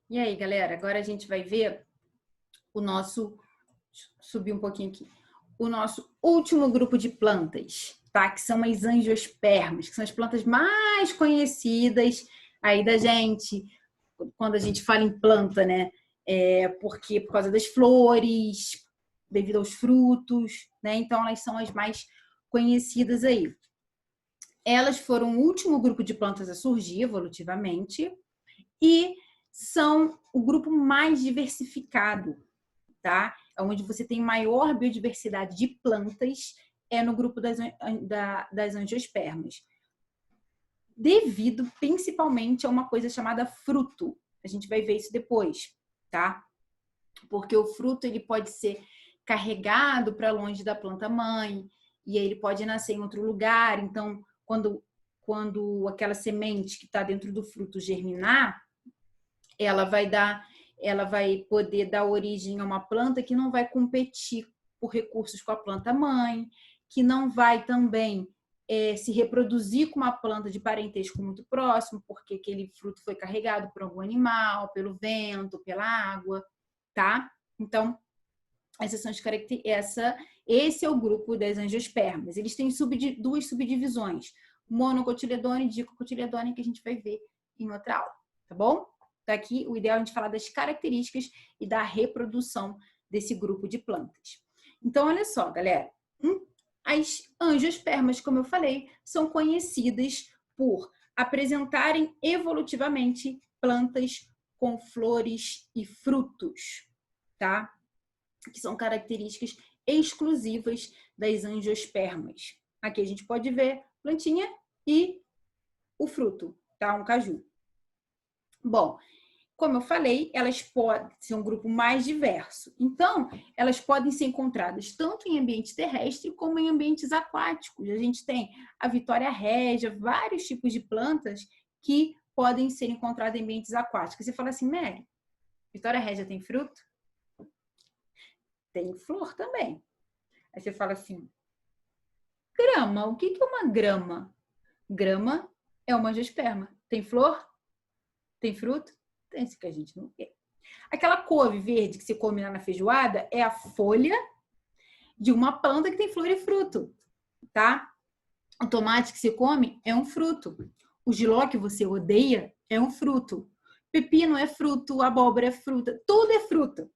E aí, galera, agora a gente vai ver o nosso, deixa eu subir um pouquinho aqui, o nosso último grupo de plantas, tá? Que são as angiospermas, que são as plantas mais conhecidas aí da gente, quando a gente fala em planta, né? Porque por causa das flores, devido aos frutos, né? Então elas são as mais conhecidas aí. Elas foram o último grupo de plantas a surgir evolutivamente e são o grupo mais diversificado, tá? Onde você tem maior biodiversidade de plantas é no grupo das angiospermas, devido principalmente a uma coisa chamada fruto. A gente vai ver isso depois, tá? Porque o fruto ele pode ser carregado para longe da planta mãe e aí ele pode nascer em outro lugar. Então, quando aquela semente que está dentro do fruto germinar, ela vai poder dar origem a uma planta que não vai competir por recursos com a planta mãe, que não vai também se reproduzir com uma planta de parentesco muito próximo, porque aquele fruto foi carregado por algum animal, pelo vento, pela água, tá? Então, essas são as características. Esse é o grupo das angiospermas. Eles têm duas subdivisões: monocotiledônea e dicotiledônea, que a gente vai ver em outra aula, tá bom? Daqui, o ideal é a gente falar das características e da reprodução desse grupo de plantas. Então, olha só, galera. As angiospermas, como eu falei, são conhecidas por apresentarem evolutivamente plantas com flores e frutos, tá? Que são características exclusivas das angiospermas. Aqui a gente pode ver plantinha e o fruto, tá? Um caju. Bom, como eu falei, elas podem ser um grupo mais diverso. Então, elas podem ser encontradas tanto em ambiente terrestre como em ambientes aquáticos. A gente tem a Vitória régia, vários tipos de plantas que podem ser encontradas em ambientes aquáticos. Você fala assim, Mary, Vitória régia tem fruto? Tem flor também. Aí você fala assim, grama, o que é uma grama? Grama é uma angiosperma. Tem flor? Tem fruto? Tem, isso que a gente não quer. Aquela couve verde que se come lá na feijoada é a folha de uma planta que tem flor e fruto, tá? O tomate que se come é um fruto. O jiló que você odeia é um fruto. Pepino é fruto, abóbora é fruta, tudo é fruta.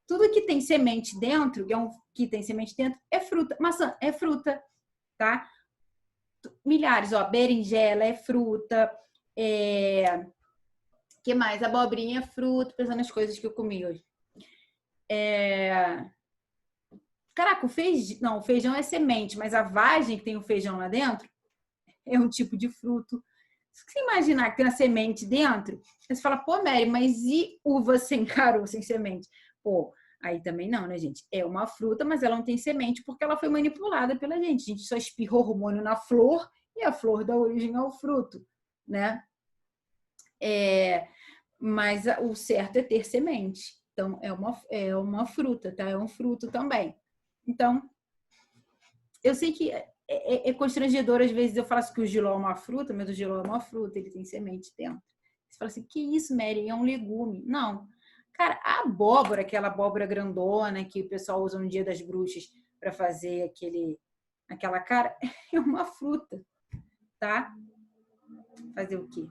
Tudo que tem semente dentro, que tem semente dentro, é fruta. Maçã é fruta, tá? Milhares, ó, berinjela é fruta, que mais? Abobrinha é fruta, pensando nas coisas que eu comi hoje. Caraca, o feijão é semente, mas a vagem que tem o feijão lá dentro é um tipo de fruto. Se você imaginar que tem uma semente dentro, você fala, pô, Mary, mas e uva sem caroço, sem semente? Pô, aí também não, né, gente? É uma fruta, mas ela não tem semente porque ela foi manipulada pela gente. A gente só espirra hormônio na flor e a flor dá origem ao fruto, né? Mas o certo é ter semente. Então, é uma fruta, tá? É um fruto também. Então, eu sei que é constrangedor às vezes eu falar assim que o jiló é uma fruta, mas o jiló é uma fruta, ele tem semente dentro. Você fala assim, que isso, Mary? É um legume. Não. Cara, a abóbora, aquela abóbora grandona que o pessoal usa no Dia das Bruxas para fazer aquela cara, é uma fruta, tá? Fazer o quê?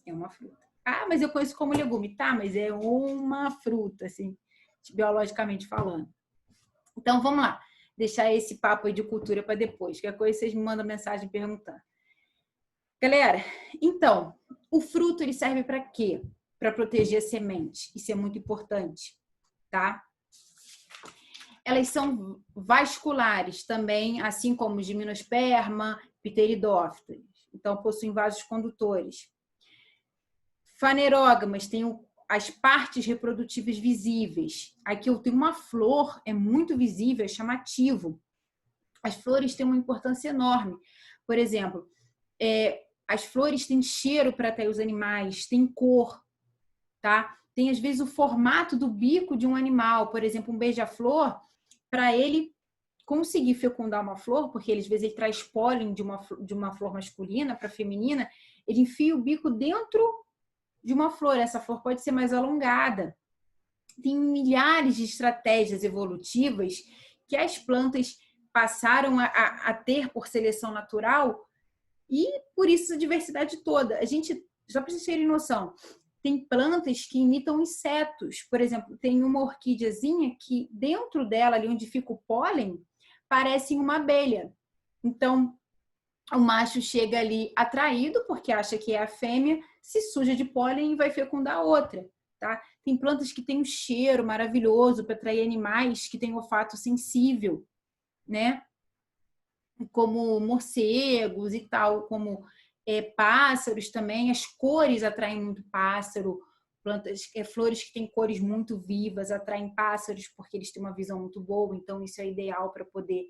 É uma fruta. Ah, mas eu conheço como legume. Tá, mas é uma fruta, assim, biologicamente falando. Então, vamos lá. Deixar esse papo aí de cultura para depois. Qualquer coisa, vocês me mandam mensagem perguntando. Galera, então, o fruto ele serve para quê? Para proteger a semente. Isso é muito importante, tá? Elas são vasculares também, assim como os gimnosperma, pteridófitas. Então, possuem vasos condutores. Fanerógamas têm as partes reprodutivas visíveis. Aqui eu tenho uma flor, é muito visível, é chamativo. As flores têm uma importância enorme. Por exemplo, as flores têm cheiro para atrair os animais, têm cor, tá? Tem às vezes o formato do bico de um animal, por exemplo, um beija-flor, para ele conseguir fecundar uma flor, porque às vezes ele traz pólen de uma flor masculina para feminina, ele enfia o bico dentro de uma flor. Essa flor pode ser mais alongada. Tem milhares de estratégias evolutivas que as plantas passaram a ter por seleção natural e por isso a diversidade toda. A gente, só para vocês terem noção, tem plantas que imitam insetos. Por exemplo, tem uma orquídeazinha que dentro dela, ali onde fica o pólen, parece uma abelha. Então, o macho chega ali atraído, porque acha que é a fêmea, se suja de pólen e vai fecundar a outra. Tá? Tem plantas que têm um cheiro maravilhoso para atrair animais que têm olfato sensível, né? Como morcegos e tal, como pássaros também. As cores atraem muito pássaro. Plantas, flores que têm cores muito vivas atraem pássaros porque eles têm uma visão muito boa. Então, isso é ideal para poder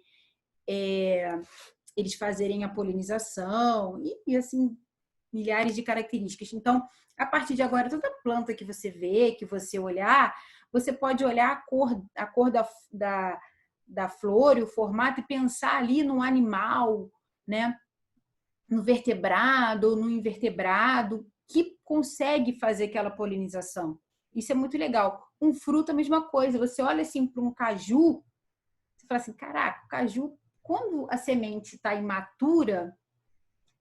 eles fazerem a polinização e assim, milhares de características. Então, a partir de agora, toda planta que você vê, que você olhar, você pode olhar a cor da flor e o formato e pensar ali no animal, né? No vertebrado ou no invertebrado, que consegue fazer aquela polinização. Isso é muito legal. Um fruto, a mesma coisa. Você olha assim para um caju, você fala assim, caraca, o caju, quando a semente está imatura,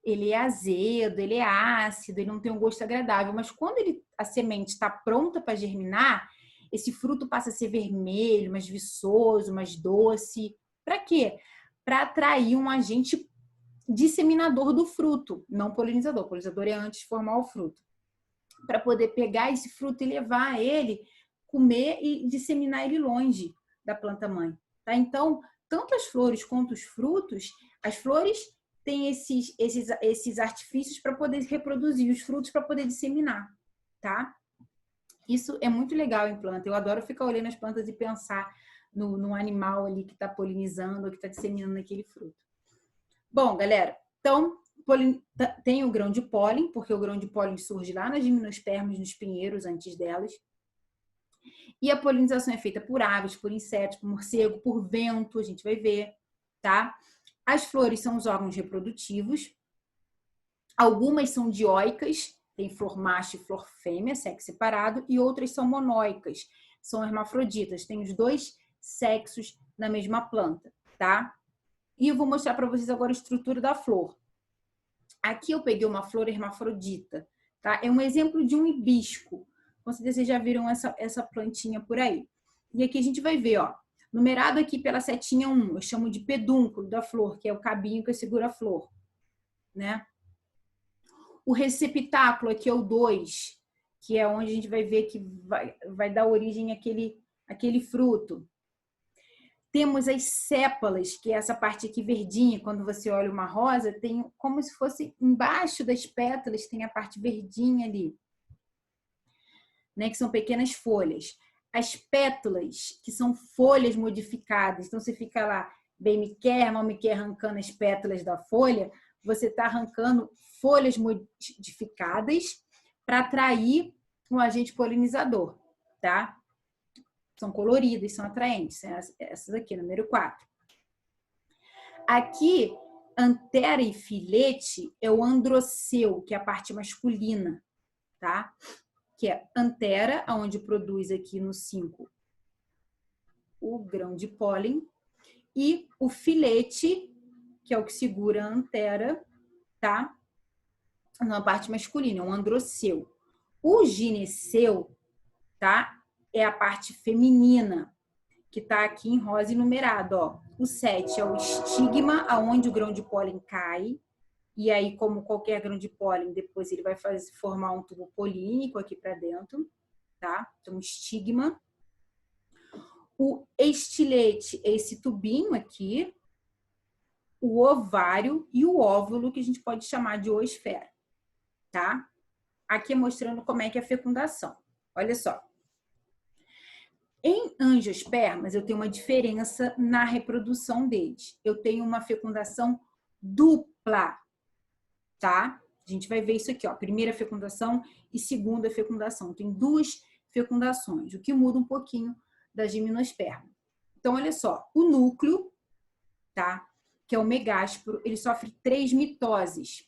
ele é azedo, ele é ácido, ele não tem um gosto agradável. Mas quando a semente está pronta para germinar, esse fruto passa a ser vermelho, mais viçoso, mais doce. Para quê? Para atrair um agente disseminador do fruto, não polinizador. O polinizador é antes de formar o fruto. Para poder pegar esse fruto e levar ele, comer e disseminar ele longe da planta-mãe. Tá? Então, tanto as flores quanto os frutos, as flores têm esses artifícios para poder reproduzir, os frutos para poder disseminar, tá? Isso é muito legal em planta. Eu adoro ficar olhando as plantas e pensar no animal ali que está polinizando ou que está disseminando aquele fruto. Bom, galera, então tem o grão de pólen, porque o grão de pólen surge lá nas gimnospermas, nos pinheiros, antes delas. E a polinização é feita por aves, por insetos, por morcego, por vento, a gente vai ver, tá? As flores são os órgãos reprodutivos. Algumas são dioicas, tem flor macho e flor fêmea, sexo separado, e outras são monóicas, são hermafroditas, tem os dois sexos na mesma planta, tá? E eu vou mostrar para vocês agora a estrutura da flor. Aqui eu peguei uma flor hermafrodita, tá? É um exemplo de um hibisco. Com certeza vocês já viram essa plantinha por aí. E aqui a gente vai ver, ó, numerado aqui pela setinha 1, eu chamo de pedúnculo da flor, que é o cabinho que segura a flor, né? O receptáculo aqui é o 2, que é onde a gente vai ver que vai dar origem àquele fruto. Temos as sépalas, que é essa parte aqui verdinha, quando você olha uma rosa, tem como se fosse embaixo das pétalas, tem a parte verdinha ali, né, que são pequenas folhas. As pétalas, que são folhas modificadas, então você fica lá, bem me quer, mal me quer, arrancando as pétalas da folha, você está arrancando folhas modificadas para atrair um agente polinizador, tá? São coloridas, são atraentes. Essas aqui, número 4. Aqui, antera e filete é o androceu, que é a parte masculina, tá? Que é antera, onde produz aqui no 5 o grão de pólen, e o filete, que é o que segura a antera, tá? Na parte masculina, é um androceu. O gineceu, tá? É a parte feminina, que está aqui em rosa e numerado, ó. O 7 é o estigma, aonde o grão de pólen cai. E aí, como qualquer grão de pólen, depois ele vai formar um tubo polínico aqui para dentro, tá? Então, estigma. O estilete é esse tubinho aqui. O ovário e o óvulo, que a gente pode chamar de oosfera, tá? Aqui mostrando como é que é a fecundação. Olha só. Em angiospermas, eu tenho uma diferença na reprodução deles. Eu tenho uma fecundação dupla, tá? A gente vai ver isso aqui, ó. Primeira fecundação e segunda fecundação. Tem 2 fecundações, o que muda um pouquinho da gimnosperma. Então, olha só. O núcleo, tá? Que é o megásporo, ele sofre 3 mitoses.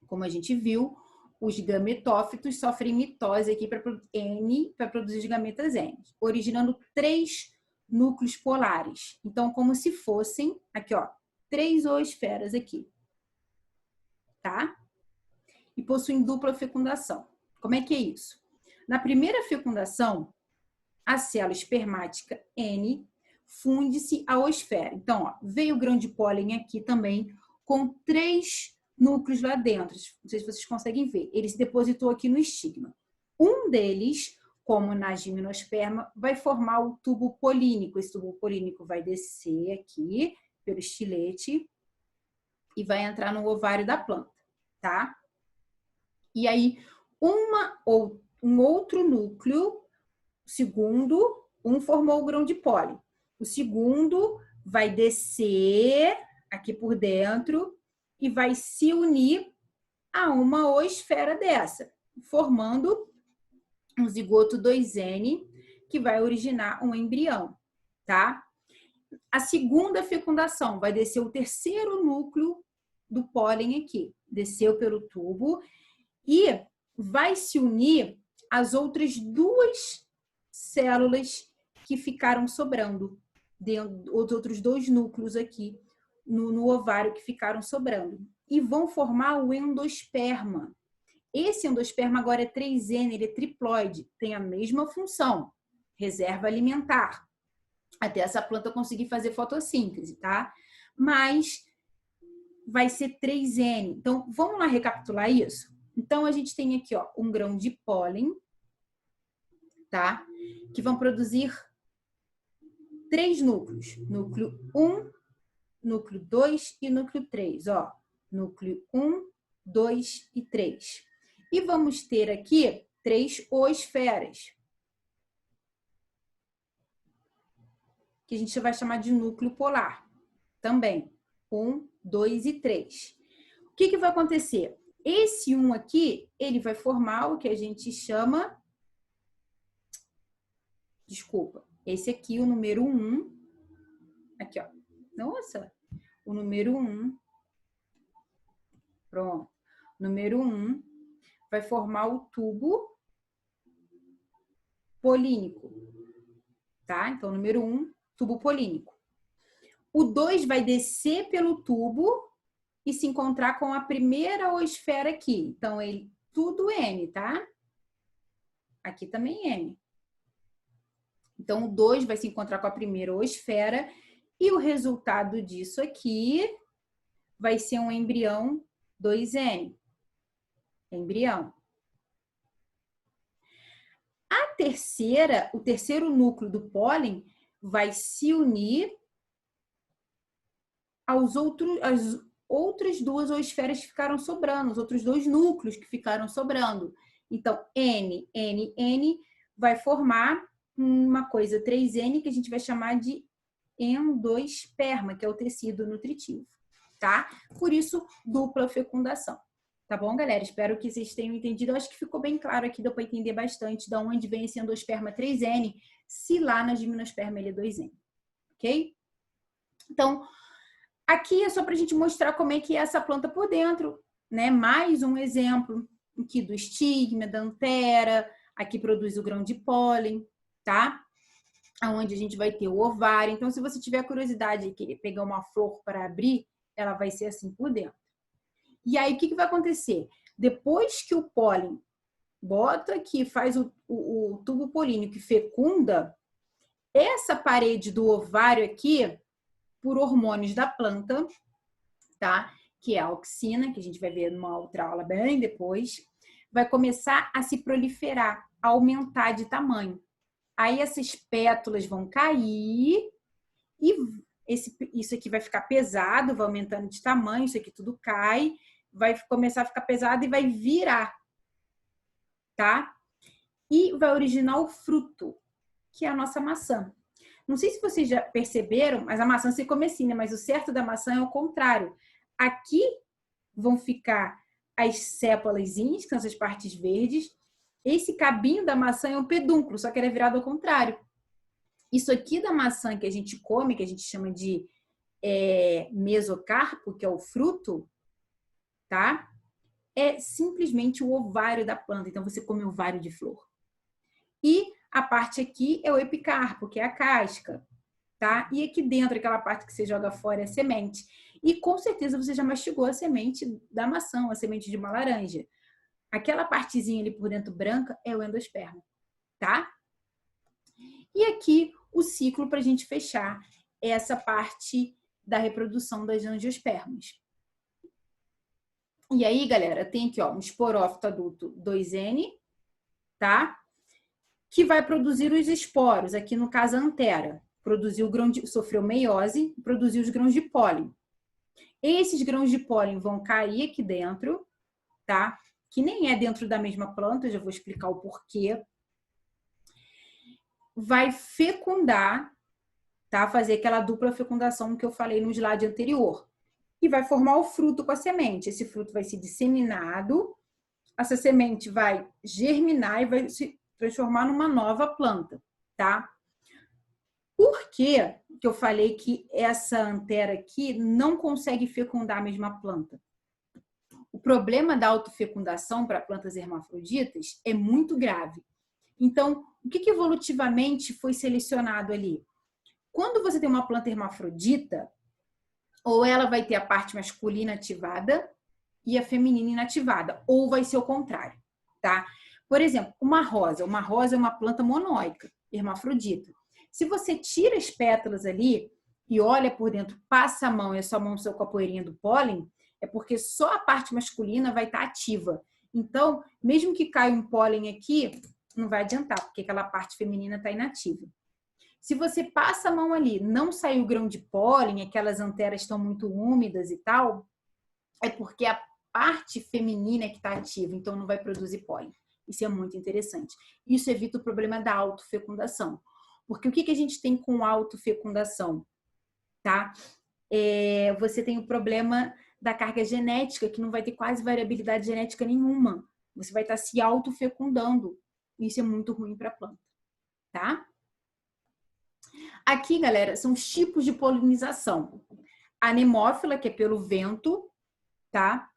Como a gente viu, os gametófitos sofrem mitose aqui para produzir os gametas N, originando 3 núcleos polares. Então, como se fossem, aqui ó, 3 oosferas aqui, tá? E possuem dupla fecundação. Como é que é isso? Na primeira fecundação, a célula espermática N funde-se à oosfera. Então, ó, veio o grão de pólen aqui também, com 3 núcleos lá dentro. Não sei se vocês conseguem ver. Ele se depositou aqui no estigma. Um deles, como na gimnosperma, vai formar o tubo polínico. Esse tubo polínico vai descer aqui pelo estilete e vai entrar no ovário da planta, tá? E aí, um outro núcleo, segundo, um formou o grão de pólen. O segundo vai descer aqui por dentro e vai se unir a uma oosfera dessa, formando um zigoto 2N, que vai originar um embrião, tá? A segunda fecundação vai descer o terceiro núcleo do pólen aqui, desceu pelo tubo e vai se unir às outras 2 células que ficaram sobrando, os outros 2 núcleos aqui no ovário que ficaram sobrando, e vão formar o endosperma. Esse endosperma agora é 3N, ele é triploide, tem a mesma função, reserva alimentar, até essa planta conseguir fazer fotossíntese, tá? Mas vai ser 3N. Então, vamos lá recapitular isso? Então, a gente tem aqui, ó, um grão de pólen, tá? Que vão produzir 3 núcleos. Núcleo 1, núcleo 2 e núcleo 3, ó. Núcleo 1, 2 e 3. E vamos ter aqui 3 oosferas, que a gente vai chamar de núcleo polar também. 1, 2 e 3. O que vai acontecer? Esse 1 aqui, ele vai formar o que a gente chama... Desculpa. Esse aqui, o número 1. Aqui, ó. Nossa! O número 1. Pronto. O número 1 vai formar o tubo polínico. Tá? Então, número 1, tubo polínico. O 2 vai descer pelo tubo e se encontrar com a primeira oosfera aqui. Então, ele tudo N, tá? Aqui também N. Então, o 2 vai se encontrar com a primeira oosfera e o resultado disso aqui vai ser um embrião 2N. Embrião. O terceiro núcleo do pólen vai se unir às outras 2 oosferas que ficaram sobrando, os outros 2 núcleos que ficaram sobrando. Então, N, N, N vai formar uma coisa 3N que a gente vai chamar de endosperma, que é o tecido nutritivo, tá? Por isso, dupla fecundação. Tá bom, galera? Espero que vocês tenham entendido. Eu acho que ficou bem claro aqui, deu para entender bastante de onde vem esse endosperma 3N, se lá na gimnosperma ele é 2N, ok? Então, aqui é só para a gente mostrar como é que é essa planta por dentro, né? Mais um exemplo aqui do estigma, da antera, aqui produz o grão de pólen, tá? Onde a gente vai ter o ovário. Então, se você tiver curiosidade de querer pegar uma flor para abrir, ela vai ser assim por dentro. E aí, o que vai acontecer? Depois que o pólen bota aqui, faz o tubo polínico e fecunda, essa parede do ovário aqui, por hormônios da planta, tá? Que é a auxina, que a gente vai ver numa outra aula bem depois, vai começar a se proliferar, a aumentar de tamanho. Aí essas pétalas vão cair e isso aqui vai ficar pesado, vai aumentando de tamanho, isso aqui tudo cai, vai começar a ficar pesado e vai virar, tá? E vai originar o fruto, que é a nossa maçã. Não sei se vocês já perceberam, mas a maçã se come assim, né? Mas o certo da maçã é o contrário. Aqui vão ficar as sépalazinhas, que são essas partes verdes. Esse cabinho da maçã é um pedúnculo, só que ele é virado ao contrário. Isso aqui da maçã que a gente come, que a gente chama de mesocarpo, que é o fruto, tá? é simplesmente o ovário da planta. Então, você come ovário de flor. E a parte aqui é o epicarpo, que é a casca, tá? E aqui dentro, aquela parte que você joga fora é a semente. E com certeza você já mastigou a semente da maçã, a semente de uma laranja. Aquela partezinha ali por dentro branca é o endosperma, tá? E aqui o ciclo para a gente fechar essa parte da reprodução das angiospermas. E aí, galera, tem aqui ó, um esporófito adulto 2N, tá? Que vai produzir os esporos, aqui no caso a antera. Produziu sofreu meiose, produziu os grãos de pólen. Esses grãos de pólen vão cair aqui dentro, tá? Que nem é dentro da mesma planta, eu já vou explicar o porquê. Vai fecundar, tá? Fazer aquela dupla fecundação que eu falei no slide anterior. E vai formar o fruto com a semente. Esse fruto vai ser disseminado, essa semente vai germinar e vai se transformar numa nova planta, tá? Por que eu falei que essa antera aqui não consegue fecundar a mesma planta? O problema da autofecundação para plantas hermafroditas é muito grave. Então, o que evolutivamente foi selecionado ali? Quando você tem uma planta hermafrodita, ou ela vai ter a parte masculina ativada e a feminina inativada, ou vai ser o contrário, tá? Por exemplo, uma rosa é uma planta monóica, hermafrodita. Se você tira as pétalas ali e olha por dentro, passa a mão e a sua mão saiu com a poeirinha do pólen, é porque só a parte masculina vai estar ativa. Então, mesmo que caia um pólen aqui, não vai adiantar, porque aquela parte feminina está inativa. Se você passa a mão ali, não saiu grão de pólen, aquelas anteras estão muito úmidas e tal, é porque a parte feminina é que está ativa, então não vai produzir pólen. Isso é muito interessante. Isso evita o problema da autofecundação. Porque o que a gente tem com autofecundação? Tá? Você tem o problema da carga genética, que não vai ter quase variabilidade genética nenhuma. Você vai estar se autofecundando. Isso é muito ruim para a planta. Tá? Aqui, galera, são os tipos de polinização. A anemófila, que é pelo vento, tá?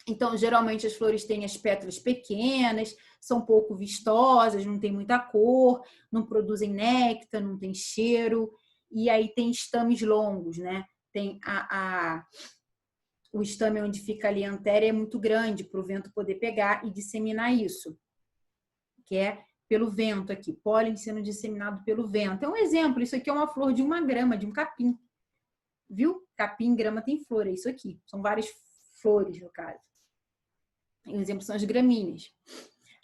Então, geralmente as flores têm as pétalas pequenas, são pouco vistosas, não tem muita cor, não produzem néctar, não tem cheiro. E aí tem estames longos, né? Tem o estame onde fica ali a antéria é muito grande para o vento poder pegar e disseminar isso, que é pelo vento aqui, pólen sendo disseminado pelo vento. É um exemplo, isso aqui é uma flor de 1 grama, de um capim. Viu? Capim, grama tem flor, é isso aqui. São várias flores, no caso. Um exemplo são as gramíneas.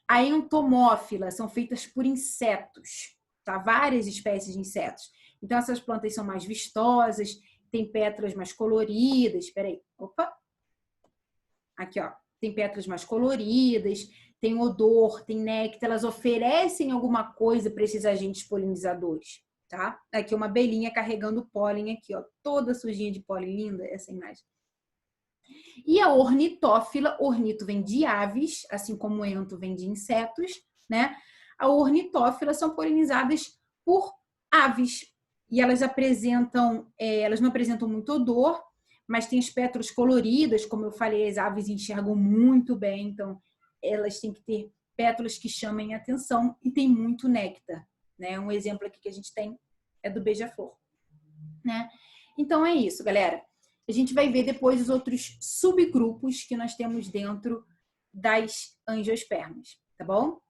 A entomófila são feitas por insetos, tá? Várias espécies de insetos. Então, essas plantas são mais vistosas, tem pétalas mais coloridas. Espera aí, opa! Aqui, ó. Tem pétalas mais coloridas, tem odor, tem néctar, elas oferecem alguma coisa para esses agentes polinizadores, tá? Aqui uma abelhinha carregando pólen aqui, ó, toda sujinha de pólen, linda essa imagem. E a ornitófila, ornito vem de aves, assim como ento vem de insetos, né? A ornitófila são polinizadas por aves e elas não apresentam muito odor, mas tem as pétalas coloridas, como eu falei, as aves enxergam muito bem, então elas têm que ter pétalas que chamem a atenção e tem muito néctar, né? Um exemplo aqui que a gente tem é do beija-flor, né? Então é isso, galera. A gente vai ver depois os outros subgrupos que nós temos dentro das angiospermas, tá bom?